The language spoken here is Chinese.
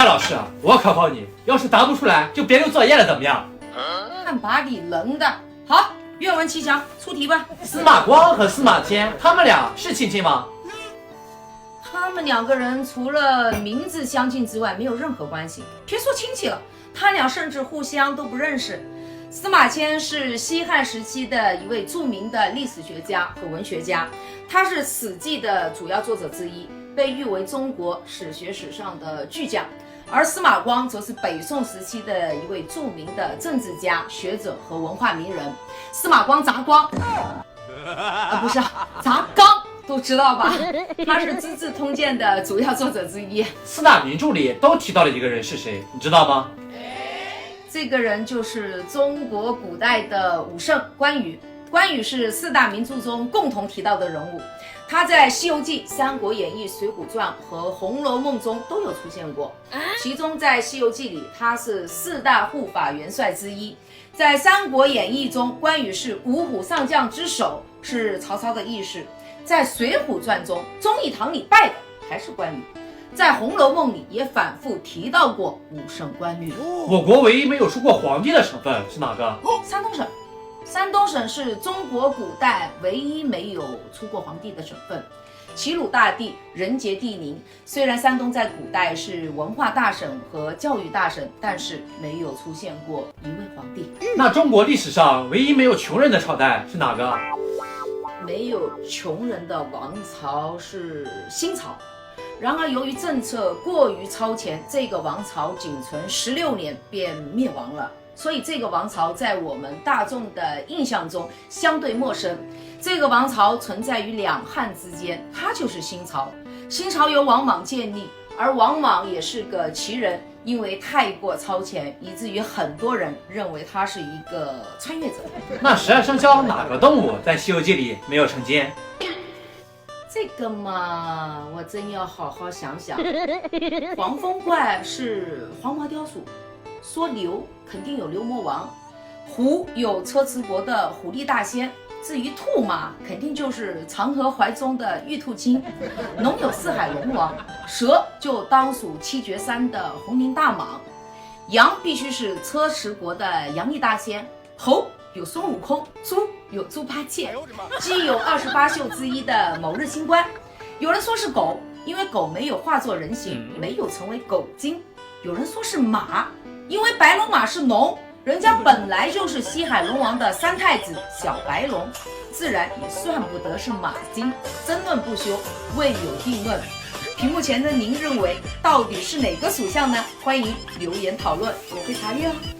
老师，我考考你，要是答不出来，就别留作业了，怎么样？看把你能的。好，愿闻其详，出题吧。司马光和司马迁，他们俩是亲戚吗？他们两个人除了名字相近之外，没有任何关系。别说亲戚了，他俩甚至互相都不认识。司马迁是西汉时期的一位著名的历史学家和文学家，他是《史记》的主要作者之一，被誉为中国史学史上的巨匠。而司马光则是北宋时期的一位著名的政治家、学者和文化名人。司马光砸缸，不是砸缸，都知道吧？他是《资治通鉴》的主要作者之一。四大名著里都提到了一个人是谁，你知道吗？这个人就是中国古代的武圣关羽。关羽是四大名著中共同提到的人物，他在《西游记》《三国演义》《水浒传》和《红楼梦》中都有出现过。其中在《西游记》里，他是四大护法元帅之一；在《三国演义》中，关羽是五虎上将之首，是曹操的义士；在《水浒传》中，忠义堂里拜的还是关羽。在《红楼梦》里也反复提到过武圣关羽。我国唯一没有出过皇帝的省份是哪个？山东省。山东省是中国古代唯一没有出过皇帝的省份。齐鲁大地，人杰地灵。虽然山东在古代是文化大省和教育大省，但是没有出现过一位皇帝。那中国历史上唯一没有穷人的朝代是哪个？没有穷人的王朝是新朝。然而由于政策过于超前，这个王朝仅存16年便灭亡了。所以这个王朝在我们大众的印象中相对陌生。这个王朝存在于两汉之间，它就是新朝。新朝由王莽建立，而王莽也是个奇人，因为太过超前，以至于很多人认为他是一个穿越者。那12生肖哪个动物在《西游记》里没有成精？这个嘛，我真要好好想想。黄风怪是黄毛雕鼠，说牛肯定有牛魔王，狐有车迟国的狐狸大仙，至于兔嘛，肯定就是长河怀中的玉兔精，龙有四海龙王，蛇就当属七绝山的红绫大蟒，羊必须是车迟国的杨毅大仙，猴有孙悟空，猪有猪八戒，鸡有28宿之一的某日星官。有人说是狗，因为狗没有化作人形，没有成为狗精。有人说是马，因为白龙马是龙，人家本来就是西海龙王的三太子小白龙，自然也算不得是马精。争论不休，未有定论。屏幕前的您认为到底是哪个属相呢？欢迎留言讨论，我会查阅哦。